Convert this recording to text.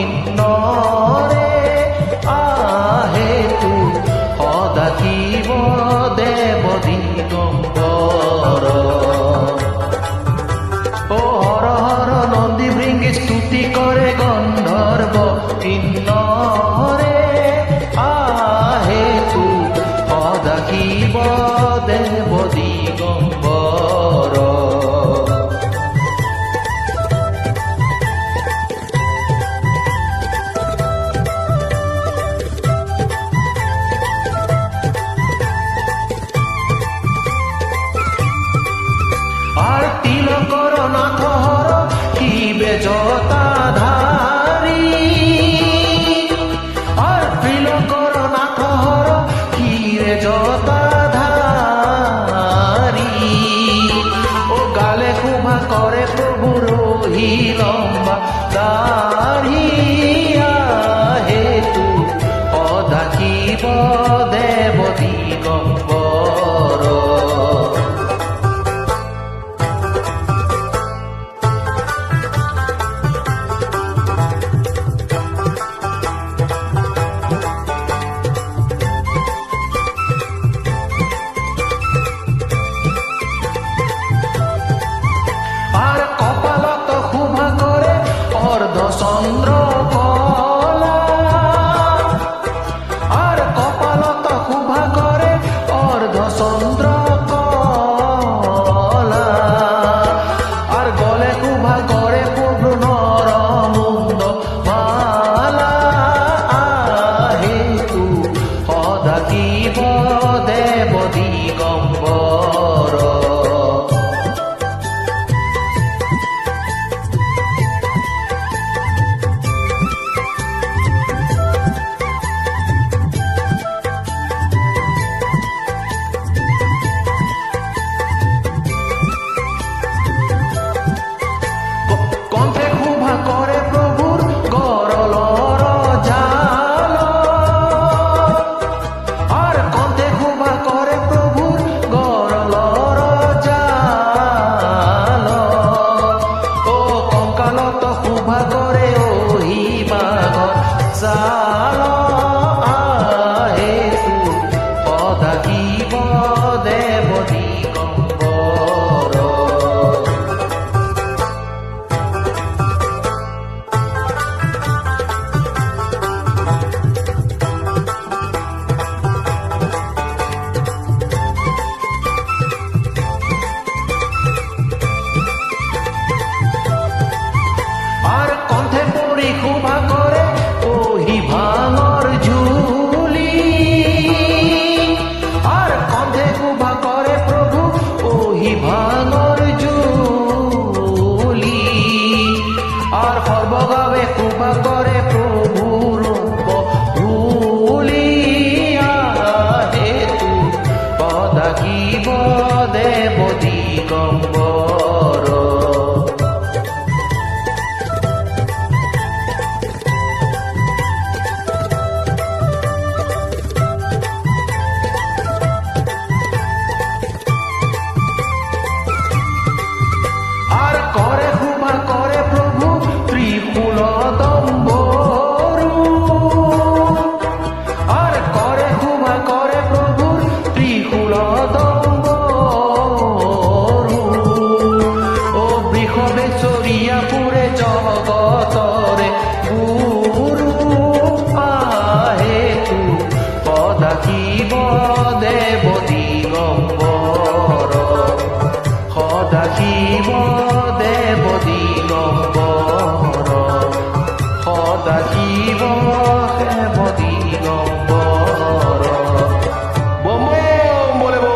কিন্নৰে আহেতু সদা শিৱ দেৱ দিগম্বৰ। ও হৰ হৰ নন্দী ভৃঙ্গি স্তুতি কৰে গন্ধৰ্ব কিন্নৰে আহেতু সদা শিৱ দেৱ দিগম্বৰ। আৰ তিলকৰ নাথ হৰ শিৱে জটাধাৰী, আৰ তিলকৰ নাথ হৰ শিৱে জটাধাৰী। ও গালে শোভা কৰে প্ৰভু ৰহি লম্বা দাঢ়ি আহেতু সদা শিৱ দেৱ দিগম্বৰ। আৰ কপালত শোভা কৰে অৰ্ধ চন্দ্ৰ কলা, আৰ কপালত শোভা কৰে অৰ্ধ চন্দ্ৰ কলা। আৰ গলে শোভা কৰে পূৰ্ণ নৰমুণ্ড মালা আহেতু সদা শিৱ দেৱ দিগম্বৰ। কণ্ঠে শোভা কৰে প্ৰভুৰ গৰলৰ জাল, আৰ কণ্ঠে শোভা কৰে প্ৰভুৰ গৰলৰ জাল। ও কঙ্কালত শোভা কৰে অহিমাগৰ জাল আহেতু সদা শিৱ দেৱ দিগম্বৰ। আৰ কণ্ঠে পৰি শোভা কৰে অহি ভাঙৰ ঝুলি, আৰ কণ্ঠে শোভা কৰে প্ৰভু অহি ভাঙৰ ঝুলি। আৰ সৰ্বগাৱে শোভা কৰে প্ৰভু ৰূপ ভুলি আহেতু সদা শিৱ দেৱ দিগম্বৰ। আর করে শোভা করে প্রভু ত্রিশূল দম্বরু, আর করে শোভা করে প্রভু ত্রিশূল দম্বরু। ও বৃষবে চরিয়া পুরে জগতরে গুরু আহেতু সদা শিৱ দেৱ দিগম্বৰ। সদা শিৱ দেৱ